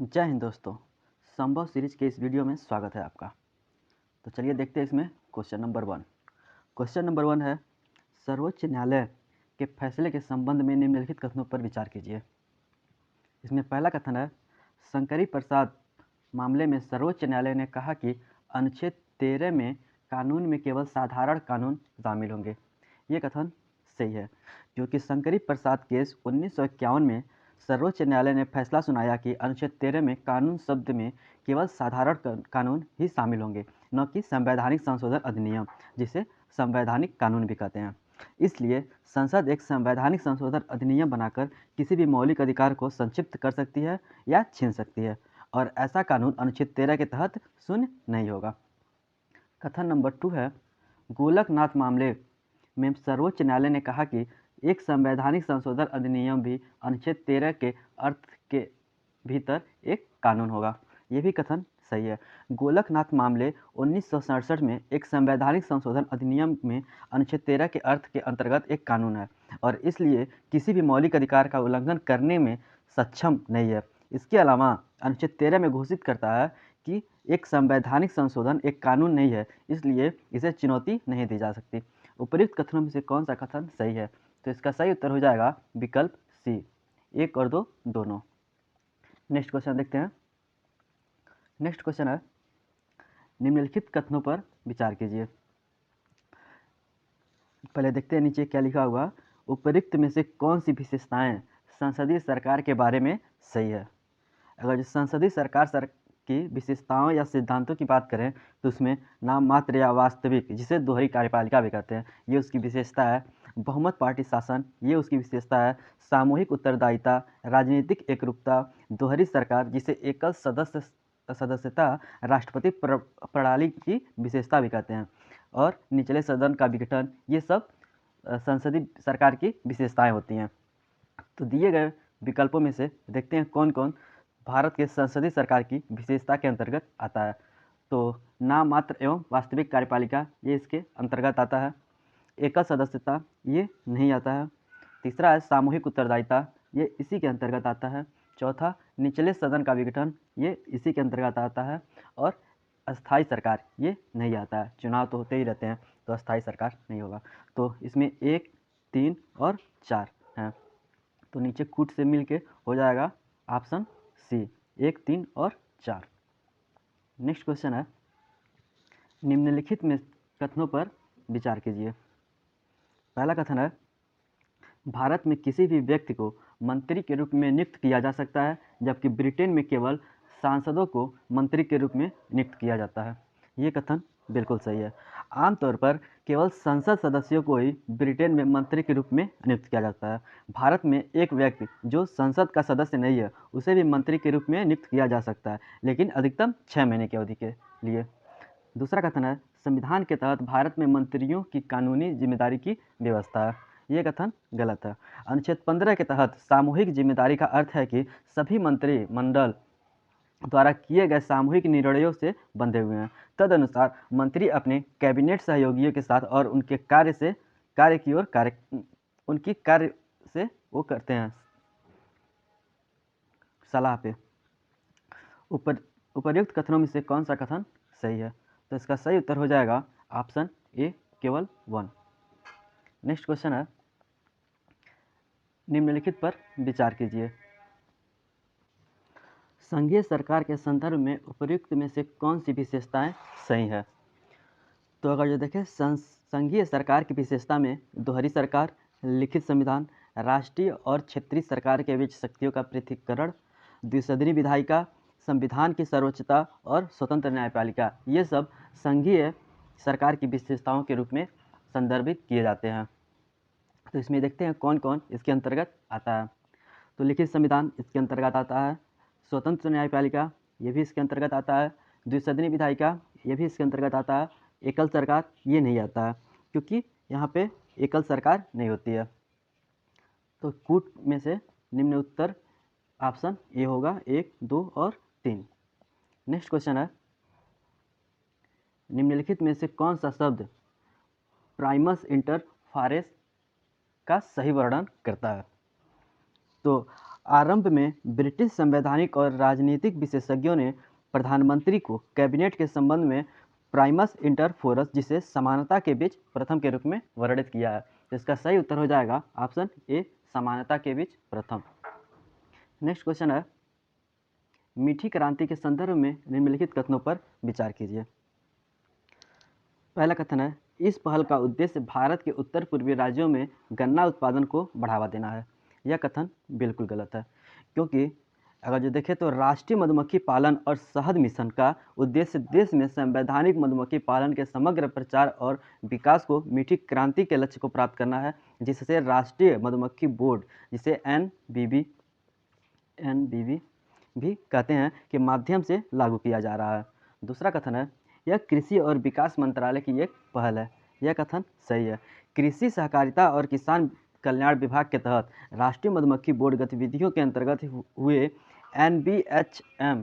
जय हिंद दोस्तों। संभव सीरीज के इस वीडियो में स्वागत है आपका। तो चलिए देखते हैं इसमें क्वेश्चन नंबर 1। क्वेश्चन नंबर 1 है, सर्वोच्च न्यायालय के फैसले के संबंध में निम्नलिखित कथनों पर विचार कीजिए। इसमें पहला कथन है, शंकरी प्रसाद मामले में सर्वोच्च न्यायालय ने कहा कि अनुच्छेद 13 में कानून में केवल साधारण कानून शामिल होंगे। ये कथन सही है, क्योंकि शंकरी प्रसाद केस 1951 में सर्वोच्च न्यायालय ने फैसला सुनाया कि अनुच्छेद 13 में कानून शब्द में केवल साधारण कानून ही शामिल होंगे, न कि संवैधानिक संशोधन अधिनियम, जिसे संवैधानिक कानून भी कहते हैं। इसलिए संसद एक संवैधानिक संशोधन अधिनियम बनाकर किसी भी मौलिक अधिकार को संक्षिप्त कर सकती है या छीन सकती है, और ऐसा कानून अनुच्छेद 13 के तहत शून्य नहीं होगा। कथन नंबर 2 है, गोलकनाथ मामले में सर्वोच्च न्यायालय ने कहा कि एक संवैधानिक संशोधन अधिनियम भी अनुच्छेद 13 के अर्थ के भीतर एक कानून होगा। ये भी कथन सही है। गोलकनाथ मामले 1967 में एक संवैधानिक संशोधन अधिनियम में अनुच्छेद 13 के अर्थ के अंतर्गत एक कानून है, और इसलिए किसी भी मौलिक अधिकार का उल्लंघन करने में सक्षम नहीं है। इसके अलावा अनुच्छेद 13 में घोषित करता है कि एक संवैधानिक संशोधन एक कानून नहीं है, इसलिए इसे चुनौती नहीं दी जा सकती। उपर्युक्त कथनों में से कौन सा कथन सही है? तो इसका सही उत्तर हो जाएगा विकल्प सी, 1 और 2 दोनों। नेक्स्ट क्वेश्चन देखते हैं। नेक्स्ट क्वेश्चन है, निम्नलिखित कथनों पर विचार कीजिए। पहले देखते हैं नीचे क्या लिखा हुआ। उपर्युक्त में से कौन सी विशेषताएं संसदीय सरकार के बारे में सही है? अगर जो संसदीय सरकार की विशेषताओं या सिद्धांतों की बात करें तो उसमें नाम मात्र या वास्तविक, जिसे दोहरी कार्यपालिका भी कहते हैं, ये उसकी विशेषता है। बहुमत पार्टी शासन, ये उसकी विशेषता है। सामूहिक उत्तरदायिता, राजनीतिक एकरूपता, दोहरी सरकार, जिसे एकल सदस्यता राष्ट्रपति प्रणाली की विशेषता भी कहते हैं, और निचले सदन का विघटन, ये सब संसदीय सरकार की विशेषताएं होती हैं। तो दिए गए विकल्पों में से देखते हैं कौन कौन भारत के संसदीय सरकार की विशेषता के अंतर्गत आता है। तो नाम मात्र एवं वास्तविक कार्यपालिका, ये इसके अंतर्गत आता है। एकल सदस्यता, ये नहीं आता है। तीसरा है सामूहिक उत्तरदायिता, ये इसी के अंतर्गत आता है। चौथा, निचले सदन का विघटन, ये इसी के अंतर्गत आता है। और अस्थायी सरकार, ये नहीं आता है। चुनाव तो होते ही रहते हैं, तो अस्थायी सरकार नहीं होगा। तो इसमें 1, 3 और 4 हैं। तो नीचे कूट से मिल के हो जाएगा ऑप्शन सी, 1, 3 और 4। नेक्स्ट क्वेश्चन है, निम्नलिखित में कथनों पर विचार कीजिए। पहला कथन है, भारत में किसी भी व्यक्ति को मंत्री के रूप में नियुक्त किया जा सकता है, जबकि ब्रिटेन में केवल सांसदों को मंत्री के रूप में नियुक्त किया जाता है। ये कथन बिल्कुल सही है। आमतौर पर केवल संसद सदस्यों को ही ब्रिटेन में मंत्री के रूप में नियुक्त किया जाता है। भारत में एक व्यक्ति जो संसद का सदस्य नहीं है, उसे भी मंत्री के रूप में नियुक्त किया जा सकता है, लेकिन अधिकतम 6 महीने की अवधि के लिए। दूसरा कथन है, संविधान के तहत भारत में मंत्रियों की कानूनी जिम्मेदारी की व्यवस्था है। ये कथन गलत है। अनुच्छेद 15 के तहत सामूहिक जिम्मेदारी का अर्थ है कि सभी मंत्रिमंडल द्वारा किए गए सामूहिक निर्णयों से बंधे हुए हैं। तदनुसार मंत्री अपने कैबिनेट सहयोगियों के साथ और उनके उनकी कार्य से वो करते हैं सलाह पे। उपर्युक्त कथनों में से कौन सा कथन सही है? तो इसका सही उत्तर हो जाएगा ऑप्शन ए, केवल 1। नेक्स्ट क्वेश्चन है, निम्नलिखित पर विचार कीजिए। संघीय सरकार के संदर्भ में उपर्युक्त में से कौन सी विशेषताएं सही है? तो अगर जो देखें संघीय सरकार की विशेषता में दोहरी सरकार, लिखित संविधान, राष्ट्रीय और क्षेत्रीय सरकार के बीच शक्तियों का पृथक्करण, द्विसदनी विधायिका, संविधान की सर्वोच्चता और स्वतंत्र न्यायपालिका, ये सब संघीय सरकार की विशेषताओं के रूप में संदर्भित किए जाते हैं। तो इसमें देखते हैं कौन कौन इसके अंतर्गत आता है। तो लिखित संविधान इसके अंतर्गत आता है, स्वतंत्र न्यायपालिका ये भी इसके अंतर्गत आता है, द्विसदनी विधायिका ये भी इसके अंतर्गत आता है, एकल सरकार ये नहीं आता है, क्योंकि यहाँ पे एकल सरकार नहीं होती है। तो कूट में से निम्न उत्तर ऑप्शन ए होगा, 1, 2 और 3। नेक्स्ट क्वेश्चन है, निम्नलिखित में से कौन सा शब्द प्राइमस इंटर पारेस का सही वर्णन करता है? तो आरंभ में ब्रिटिश संवैधानिक और राजनीतिक विशेषज्ञों ने प्रधानमंत्री को कैबिनेट के संबंध में प्राइमस इंटर फोरस, जिसे समानता के बीच प्रथम के रूप में वर्णित किया है। तो इसका सही उत्तर हो जाएगा ऑप्शन ए, समानता के बीच प्रथम। नेक्स्ट क्वेश्चन है, मीठी क्रांति के संदर्भ में निम्नलिखित कथनों पर विचार कीजिए। पहला कथन है, इस पहल का उद्देश्य भारत के उत्तर पूर्वी राज्यों में गन्ना उत्पादन को बढ़ावा देना है। यह कथन बिल्कुल गलत है, क्योंकि अगर जो देखें तो राष्ट्रीय मधुमक्खी पालन और शहद मिशन का उद्देश्य देश में संवैधानिक मधुमक्खी पालन के समग्र प्रचार और विकास को मीठी क्रांति के लक्ष्य को प्राप्त करना है, जिससे राष्ट्रीय मधुमक्खी बोर्ड, जिसे एनबीबी भी कहते हैं, के माध्यम से लागू किया जा रहा है। दूसरा कथन है, यह कृषि और विकास मंत्रालय की एक पहल है। यह कथन सही है। कृषि सहकारिता और किसान कल्याण विभाग के तहत राष्ट्रीय मधुमक्खी बोर्ड गतिविधियों के अंतर्गत हुए एनबीएचएम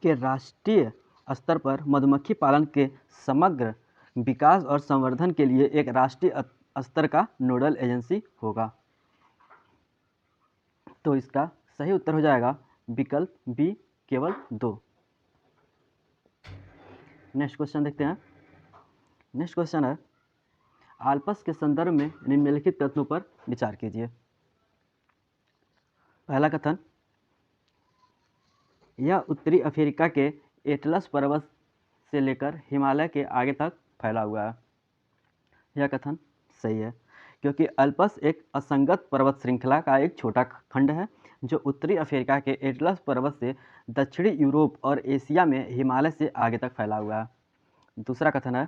के राष्ट्रीय स्तर पर मधुमक्खी पालन के समग्र विकास और संवर्धन के लिए एक राष्ट्रीय स्तर का नोडल एजेंसी होगा। तो इसका सही उत्तर हो जाएगा विकल्प बी, केवल 2। नेक्स्ट क्वेश्चन देखते हैं। नेक्स्ट क्वेश्चन है, आल्पस के संदर्भ में निम्नलिखित कथनों पर विचार कीजिए। पहला कथन, यह उत्तरी अफ्रीका के एटलस पर्वत से लेकर हिमालय के आगे तक फैला हुआ है। यह कथन सही है, क्योंकि अल्पस एक असंगत पर्वत श्रृंखला का एक छोटा खंड है जो उत्तरी अफ्रीका के एटलस पर्वत से दक्षिणी यूरोप और एशिया में हिमालय से आगे तक फैला हुआ है। दूसरा कथन है,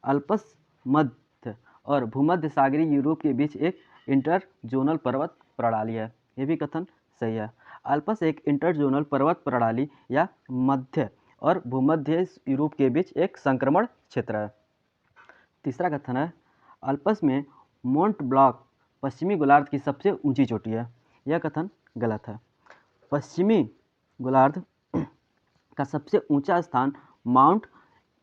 अल्पस मध्य और भूमध्य सागरीय यूरोप के बीच एक इंटरजोनल पर्वत प्रणाली है। यह भी कथन सही है। अल्पस एक इंटरजोनल पर्वत प्रणाली या मध्य और भूमध्य यूरोप के बीच एक संक्रमण क्षेत्र है। तीसरा कथन है, अल्पस में मोंट ब्लॉक पश्चिमी गोलार्ध की सबसे ऊंची चोटी है। यह कथन गलत है। पश्चिमी गोलार्ध का सबसे ऊंचा स्थान माउंट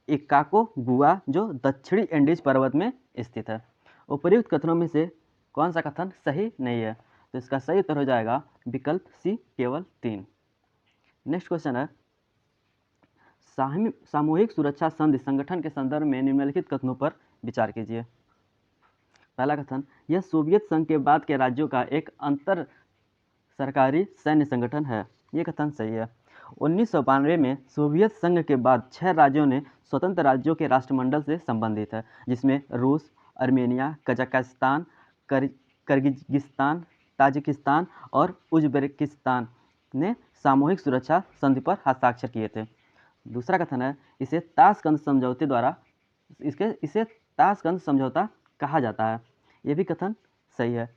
एकाकोगुआ, जो दक्षिणी एंडीज पर्वत में स्थित है। उपर्युक्त कथनों में से कौन सा कथन सही नहीं है? तो इसका सही उत्तर हो जाएगा विकल्प सी, केवल 3। नेक्स्ट क्वेश्चन है, सामूहिक सुरक्षा संधि संगठन के संदर्भ में निम्नलिखित कथनों पर विचार कीजिए। पहला कथन, यह सोवियत संघ के बाद के राज्यों का एक अंतर सरकारी सैन्य संगठन है। ये कथन सही है। 1992 में सोवियत संघ के बाद 6 राज्यों ने स्वतंत्र राज्यों के राष्ट्रमंडल से संबंधित है, जिसमें रूस, आर्मेनिया, कजाकिस्तान, किर्गिस्तान, ताजिकिस्तान और उज्बेकिस्तान ने सामूहिक सुरक्षा संधि पर हस्ताक्षर किए थे। दूसरा कथन है, इसे ताशकंद समझौता कहा जाता है। यह भी कथन सही है।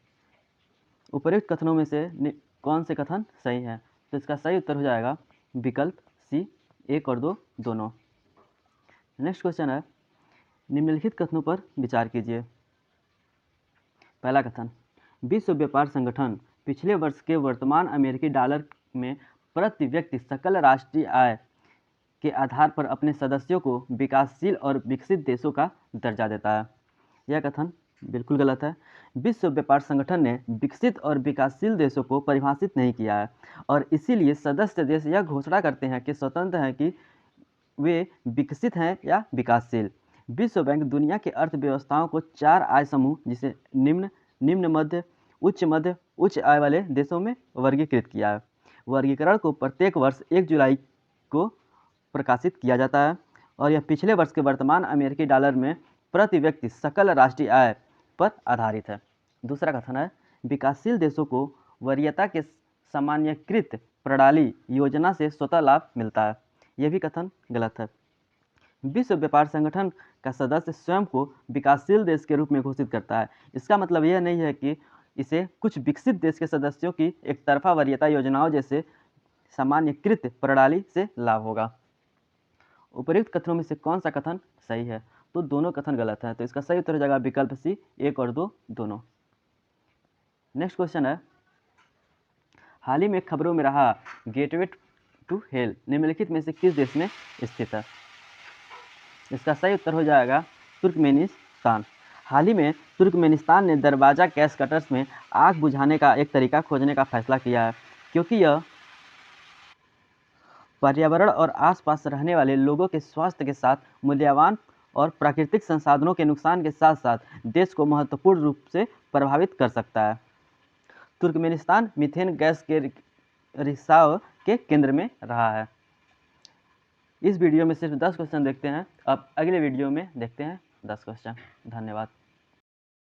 उपर्युक्त कथनों में से कौन से कथन सही है? तो इसका सही उत्तर हो जाएगा विकल्प सी, 1 और 2 दोनों। नेक्स्ट क्वेश्चन है, निम्नलिखित कथनों पर विचार कीजिए। पहला कथन, विश्व व्यापार संगठन पिछले वर्ष के वर्तमान अमेरिकी डॉलर में प्रति व्यक्ति सकल राष्ट्रीय आय के आधार पर अपने सदस्यों को विकासशील और विकसित देशों का दर्जा देता है। यह कथन बिल्कुल गलत है। विश्व व्यापार संगठन ने विकसित और विकासशील देशों को परिभाषित नहीं किया है और इसीलिए सदस्य देश यह घोषणा करते हैं कि स्वतंत्र हैं कि वे विकसित हैं या विकासशील। विश्व बैंक दुनिया की अर्थव्यवस्थाओं को 4 आय समूह, जिसे निम्न मध्य, उच्च आय वाले देशों में वर्गीकृत किया है। वर्गीकरण को प्रत्येक वर्ष 1 जुलाई को प्रकाशित किया जाता है और यह पिछले वर्ष के वर्तमान अमेरिकी डॉलर में प्रति व्यक्ति सकल राष्ट्रीय आय पर आधारित है। दूसरा कथन है, विकासशील देशों को वरीयता के सामान्यीकृत प्रणाली योजना से स्वतः लाभ मिलता है। यह भी कथन गलत है। विश्व व्यापार संगठन का सदस्य स्वयं को विकासशील देश के रूप में घोषित करता है। इसका मतलब यह नहीं है कि इसे कुछ विकसित देश के सदस्यों की एक तरफा वरीयता योजनाओं जैसे सामान्यीकृत प्रणाली से लाभ होगा। उपर्युक्त कथनों में से कौन सा कथन सही है? तो दोनों कथन गलत है। तो इसका सही उत्तर हो जाएगा विकल्प सी, 1 और 2 दोनों। नेक्स्ट क्वेश्चन है, हाल ही में खबरों में रहा गेटवे टू हेल निम्नलिखित में से किस देश में स्थित है? इसका सही उत्तर हो जाएगा तुर्कमेनिस्तान। हाल ही में तुर्कमेनिस्तान ने दरवाज़ा गैस कटर्स में आग बुझाने का एक तरीका खोजने का फैसला किया है, क्योंकि यह पर्यावरण और आसपास रहने वाले लोगों के स्वास्थ्य के साथ मूल्यवान और प्राकृतिक संसाधनों के नुकसान के साथ साथ देश को महत्वपूर्ण रूप से प्रभावित कर सकता है। तुर्कमेनिस्तान मीथेन गैस के रिसाव के केंद्र में रहा है। इस वीडियो में सिर्फ 10 क्वेश्चन देखते हैं, अब अगले वीडियो में देखते हैं 10 क्वेश्चन। धन्यवाद।